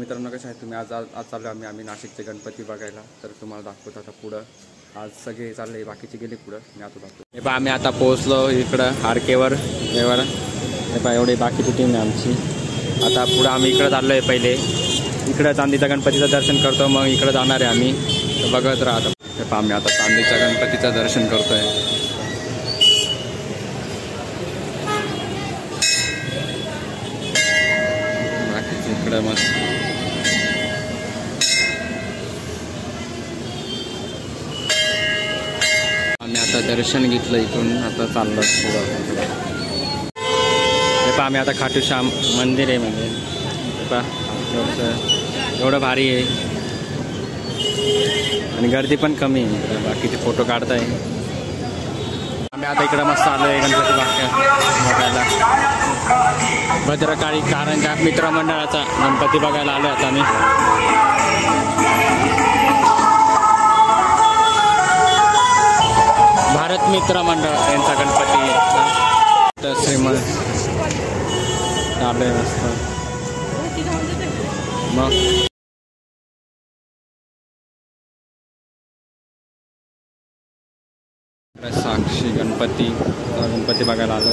मित्रांनो, कसे आहे तुम्ही? आज चाललो आम्ही नाशिकचे गणपती बघायला. तर तुम्हाला दाखवतो आता पुढं. आज सगळे चालले, बाकीचे गेले पुढं, मी आता दाखवतो. हे पहा, आम्ही आता पोहोचलो इकडं आरकेवर. हे पहा, एवढी बाकीची टीम आहे आमची. आता पुढं आम्ही इकडं चाललो आहे. पहिले इकडं चांदीच्या गणपतीचं दर्शन करतो, मग इकडं जाणार आहे आम्ही. तर बघत राहा. हे पहा, आम्ही आता चांदीच्या गणपतीचं दर्शन करतो आहे. इकडं मस्त आम्ही आता दर्शन घेतलं इथून. आता चाललो पुढं. हे पहा, आम्ही आता खाटू श्याम मंदिर आहे. म्हणजे हे पहा, एवढं भारी आहे आणि गर्दी पण कमी आहे. बाकीचे फोटो काढताय. आम्ही आता इकडं मस्त आलो आहे गणपती बघायला. भद्रकाळी कारंजा मित्रमंडळाचा गणपती बघायला आलो आता आम्ही. भारत मित्र मंडळ यांचा गणपती. तर श्रीमंत चालू आहे मस्त. मग साक्षी गणपती बघायला आलो.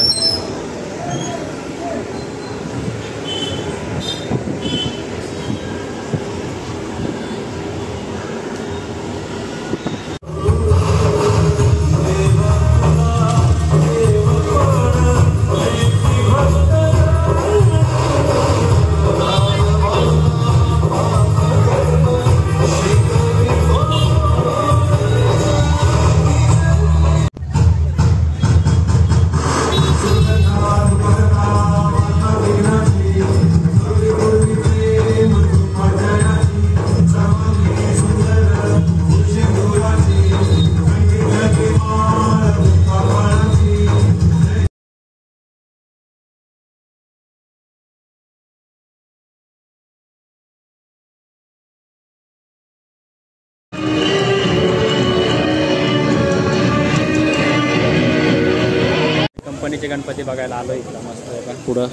कंपनीचे गणपती बघायला आलो इकडं मस्त आहे का. पुढं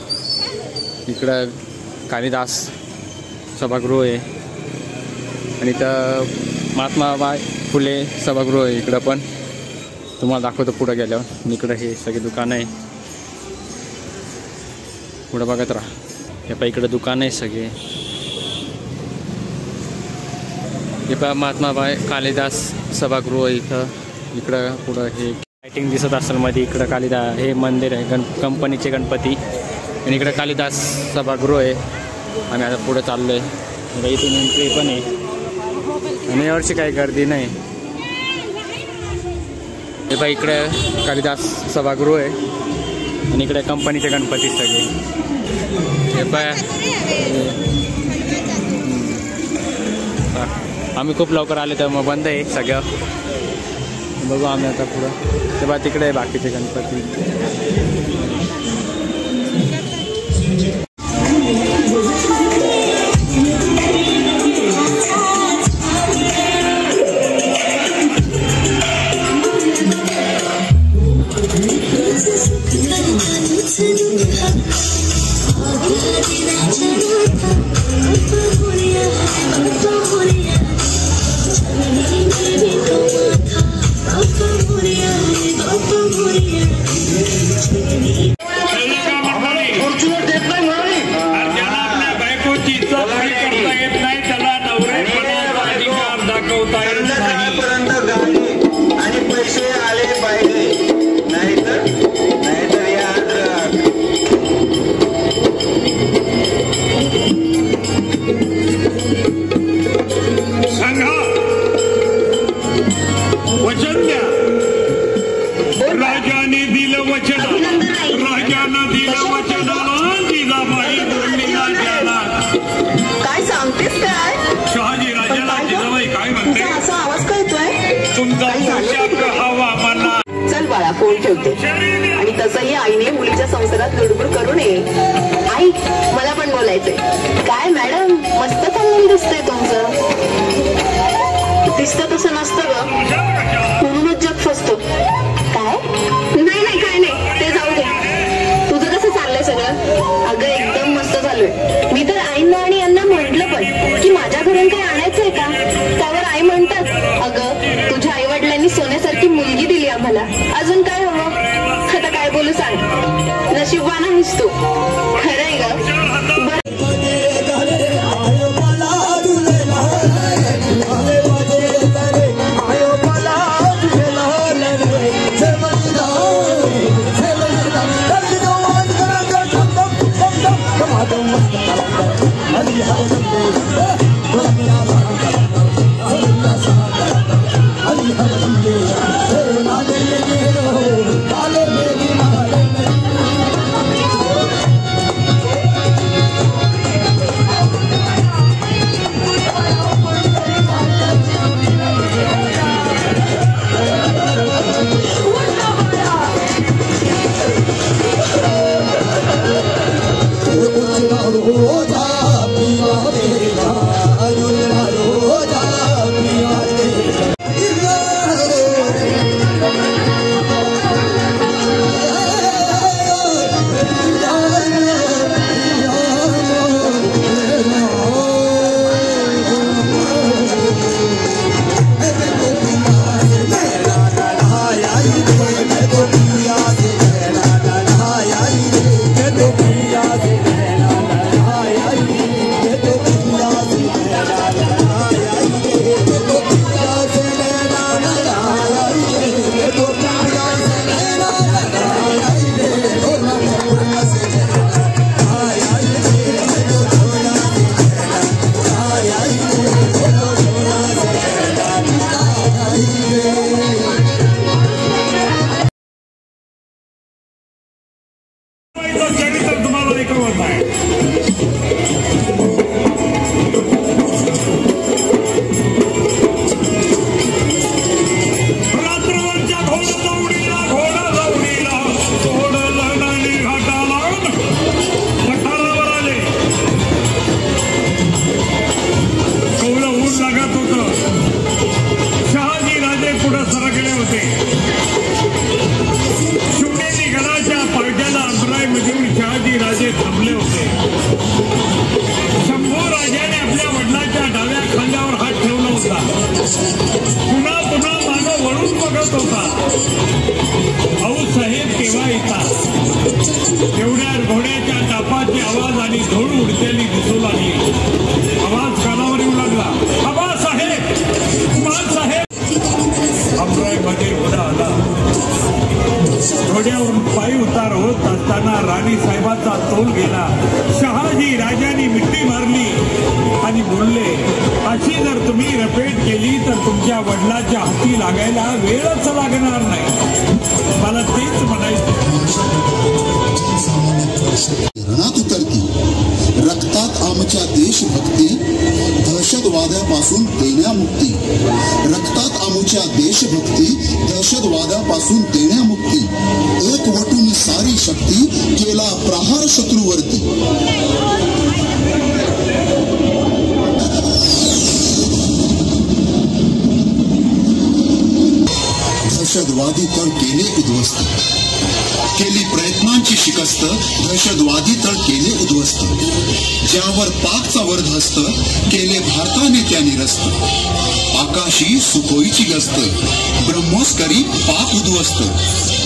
इकडं कालिदास सभागृह आहे आणि इथं महात्माबाई फुले सभागृह आहे. इकडं पण तुम्हाला दाखवतो पुढं गेल्यावर. इकडं हे सगळे दुकानं आहे. पुढं बघत राहा. हे पहा, इकडं दुकानं आहे सगळे. हे पहा, महात्माबाई कालिदास सभागृह इकडं पुढं हे लाइटिंग दिसत असेल मध्ये. इकडं कालिदास हे मंदिर आहे कंपनीचे गणपती आणि इकडं कालिदास सभागृह आहे. आम्ही आता पुढे चाललो आहे. इथून एंट्री पण आहे आणि यावर्षी काही गर्दी नाही. हे पहा, इकडे कालिदास सभागृह आहे आणि इकडे कंपनीचे गणपती सगळे. हे पहा, आम्ही खूप लवकर आले तर मग बंद आहे सगळं. बघू आम्ही आता पुढं. तेव्हा तिकडे आहे बाकीचे गणपती. चल बाळा, फोन ठेवते. आणि तसंही आईने मुलीच्या संसारात लुडबुड करू नये. आई, मला पण बोलायचंय. काय मॅडम, मस्त चांगलं दिसतंय तुमचं. दिसतं तसं नसतं ग, म्हणूनच जग फसतो. काय? नाही काय नाही, ते जाऊ दे. तुझं कसं चाललंय सगळं? अगं एकदम मस्त चालूय. मी तर आईंना आणि यांना म्हटलं पण मला, अजून काय हवं? आता काय बोलू सांग. नशीबवान आहेस तू. खरंय ग. रणात उतरती रक्तात आमच्या देशभक्ती दहशतवादापासून देण्यामुक्ती रक्तात आमच्या देशभक्ती दहशतवादापासून देण्यामुक्ती एकवटून सारी शक्ती केला प्रहार शत्रूवरती दहशतवादी तळ केले उद्ध्वस्त केली प्रयत्नांची शिकस्त दहशतवादी तळ केले उद्ध्वस्त ज्यावर पाकचा वरदहस्त केले भारताने त्या निरस्त आकाशी सुखोईची गस्त ब्रह्मोस करी पाक उद्ध्वस्त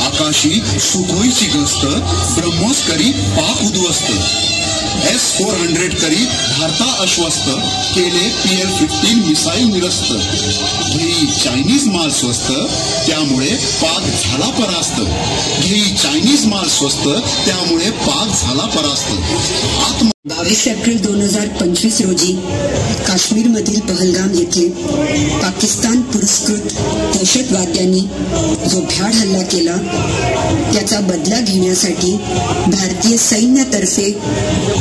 आकाशी सुखोईची गस्त ब्रह्मोस करी पाक उद्ध्वस्त S-400 करी भारता आश्वस्त केले PL-15 मिसाईल निरस्त घेई चायनीज माल स्वस्त त्यामुळे पाक झाला परास्त घेई चायनीज माल स्वस्त त्यामुळे पाक झाला परास्त 22 एप्रिल 2025 रोजी काश्मीरमधील पहलगाम येथे पाकिस्तान पुरस्कृत दहशतवाद्यांनी जो भ्याड हल्ला केला त्याचा बदला घेण्यासाठी भारतीय सैन्यातर्फे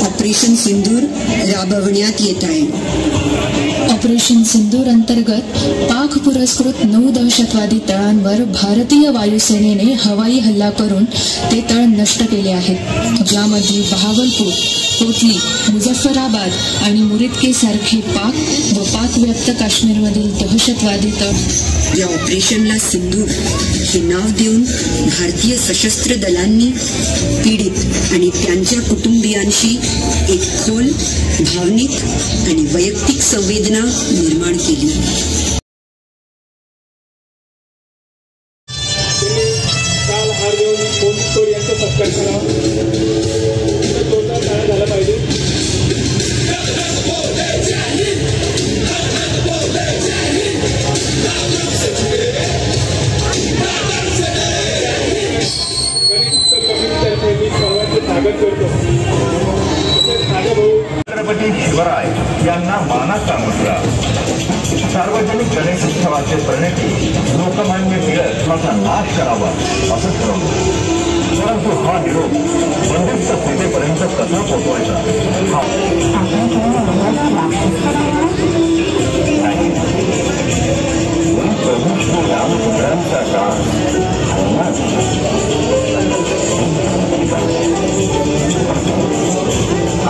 ऑपरेशन सिंदूर राबवण्यात येत आहे. ऑपरेशन सिंदूर अंतर्गत पाक पुरस्कृत 9 दहशतवादी तळांवर भारतीय वायुसेनेने हवाई हल्ला करून ते तळ नष्ट केले आहेत, ज्यामध्ये बहावलपूर, कोटली, मुझफ्फराबाद आणि मुरिदके सारखे पाक व पाकव्याप्त काश्मीरमधील दहशतवादी तळ. या ऑपरेशनला सिंदूर हे नाव देऊन भारतीय सशस्त्र दलांनी पीडित आणि त्यांच्या कुटुंबियांशी एक खोल भावनिक आणि वैयक्तिक संवेदना निर्माण केली. हार देऊन कोण यांचा सत्कार करावा. जोरदार टाळ्या झाला पाहिजे. सर्वांचे स्वागत करतो. छत्रपती शिवराय यांना मानाचा मुद्रा. सार्वजनिक गणेशोत्सवाचे प्रणेते लोकमान्य टिळक याचा नाश करावा असं ठरवलं. परंतु हा निरोप बंदिस्त स्थितीपर्यंत कसा पोहोचवायचा रामपुत्रांचा काळ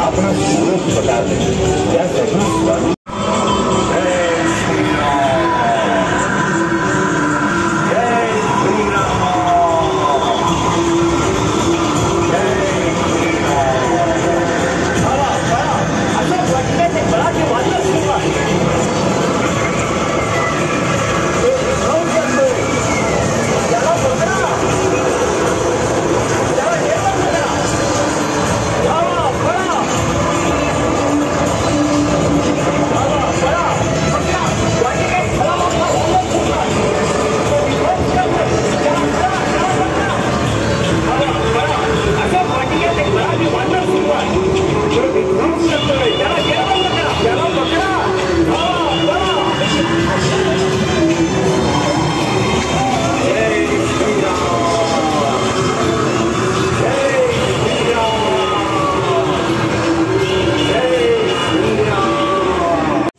आपण सुरत पदार्थ यासाठी स्वामी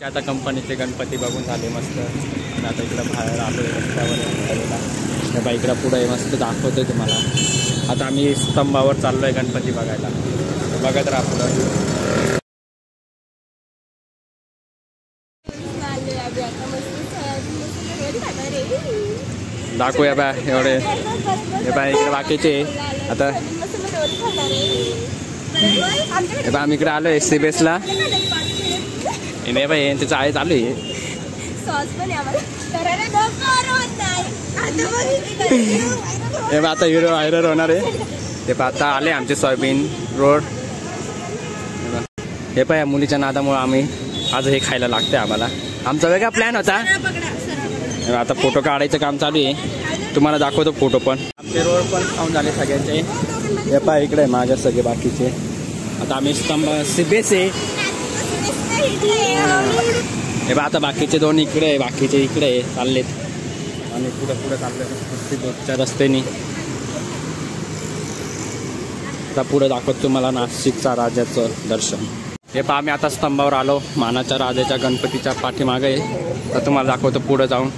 आता कंपनीचे गणपती बघून झाले मस्त. आणि आता इकडं बाहेर आलो रस्त्यावर. बाईकडं पुढे मस्त दाखवतोय तुम्हाला. आता आम्ही स्तंभावर चाललो आहे गणपती बघायला. बघत राहा पुढं. दाखवूया बा एवढे. हे बा इकडे बाकीचे आता हे बा आम्ही इकडे आलो आहे CBSला. नाही बाई यांचं चाळे चालू आहे. हे बा आता हिरो व्हायरल होणार आहे. ते पा आता आले आमचे सोयाबीन रोड. हे पाय मुलीच्या नादामुळे आम्ही आज हे खायला लागते आम्हाला. आमचा वेगळा प्लॅन होता. आता फोटो काढायचं काम चालू आहे. तुम्हाला दाखवतो फोटो पण. आमचे रोड पण खाऊन झाले सगळ्यांचे. हे पाय इकडे माझ्या सगळे बाकीचे. आता आम्ही स्तंभ CBS आहे. हे बा आता बाकीचे दोन इकडे आहे, बाकीचे इकडे चाललेत. आणि पुढे पुढे चालले रस्त्याने. आता पुढे दाखवतो तुम्हाला नाशिकचा राजाचं दर्शन. हे पहा आम्ही आता स्तंभावर आलो. मानाच्या राजाच्या गणपतीच्या पाठीमागे आहे. तर तुम्हाला दाखवतो पुढं जाऊन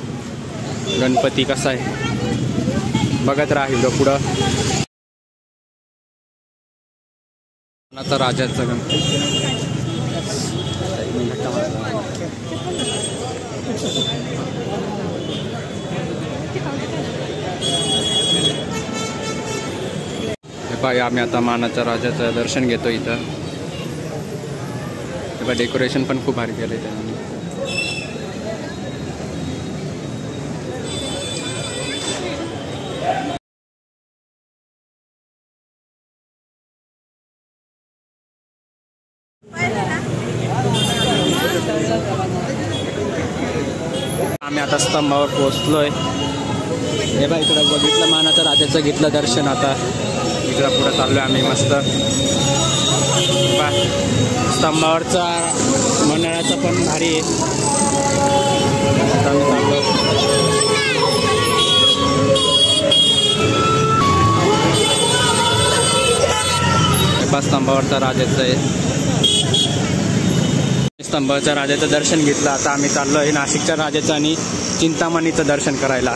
गणपती कसा आहे. बघत राहा इकडं पुढं. मानाचा राजाचा गणपती. हे आम्ही आता मानाच्या राजाचं दर्शन घेतो इथं. हे डेकोरेशन पण खूप भारी केलं त्यांनी. आम्ही आता स्तंभावर पोहोचलोय. हे बा इकडं बघितलं मानाच्या राजाचं घेतलं दर्शन. आता इकडं पुढं चाललोय आम्ही मस्त. बा स्तंभावरचा मंडळाचा पण भारी आहे. आता आम्ही चाललो. हे बा स्तंभावरचा राजाचं आहे. स्तंभाच्या राजाचं दर्शन घेतलं. आता आम्ही चाललो आहे नाशिकच्या राजाचं आणि चिंतामणीचं दर्शन करायला.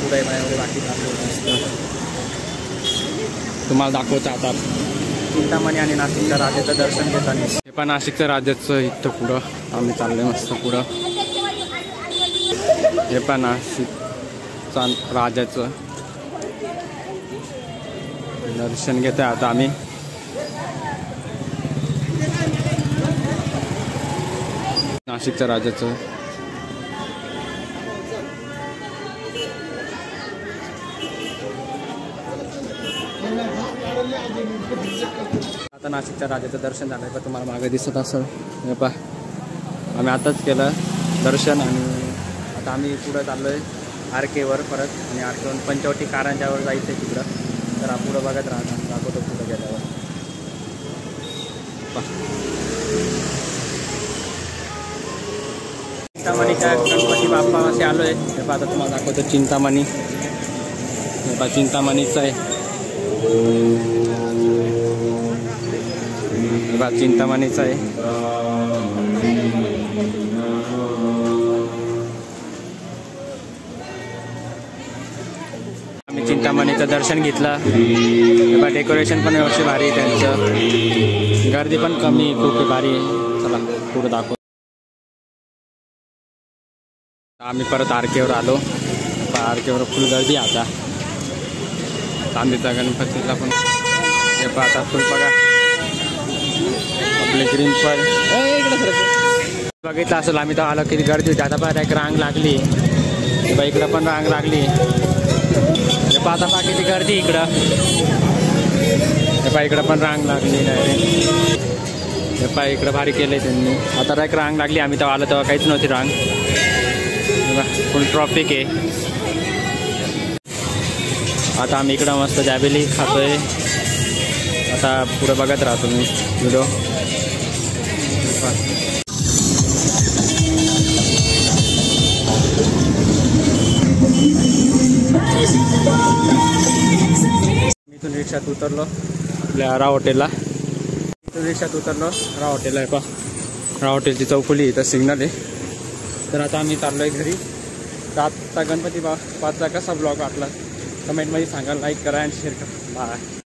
पुढे बाकी तुम्हाला दाखवतो आता चिंतामणी आणि नाशिकच्या राजाचं दर्शन घेताना. हे पण नाशिकच्या राजाचं इथं पुढं आम्ही चाललोय मस्त पुढं. हे पण नाशिकच्या राजाचं दर्शन घेतोय आता आम्ही. नाशिकच्या राजाचं आता नाशिकच्या राजाचं दर्शन झालंय का तुम्हाला मागे दिसत असेल. हे पहा आम्ही आताच केलं दर्शन आणि आता आम्ही पुढं चाललोय आरकेवर परत. आणि आरकेवरून पंचवटी कारंजावर जायचं आहे तिकडं. तर पुढं बघत राहणार दाखवतो पुढं गेल्यावर. चिंतामणीच्या गणपती बाप्पा असे आलोय. हे पहा आता तुम्हाला दाखवतो चिंतामणी. हे पहा चिंतामणीचं आहे. हे पहा चिंतामणीचं आहे. आम्ही चिंतामणीचं दर्शन घेतलं. हे पहा डेकोरेशन पण व्यवस्थित भारी आहे त्यांचं. गर्दी पण कमी खूप भारी आहे. चला पुढं दाखव. आम्ही परत आरकेवर आलो. आरकेवर फुल गर्दी आता. चांदीचा गणपतीला पण हे पहा आता फुल बघा आपले ग्रीन पण बघितलं असेल आम्ही तर आलो किती गर्दी होती. आता बघा एक रांग लागली. बघा इकडं पण रांग लागली. हे पहा आता किती गर्दी इकडं. हे पहा इकडं पण रांग लागली डायरेक्ट. हे पहा इकडं भारी केलंय त्यांनी. आता एक रांग लागली. आम्ही तेव्हा आलो तेव्हा काहीच नव्हती रांग. फुल ट्रॉफिक आहे. आता आम्ही इकडं मस्त दाबेली खातोय. आता पुढे बघत राहतो मी व्हिडिओ. मी इथून रिक्षात उतरलो आपल्या रा हॉटेलला. इथून रिक्षात उतरलो रा हॉटेलला. आहे पा रा हॉटेलची चौफुली इथं सिग्नल आहे. तर आता आम्ही चाललोय घरी. तर आजचा गणपती बाप्पाचा कसा ब्लॉग वाटला कमेंटमध्ये सांगा. लाईक करा आणि शेअर करा. बाय.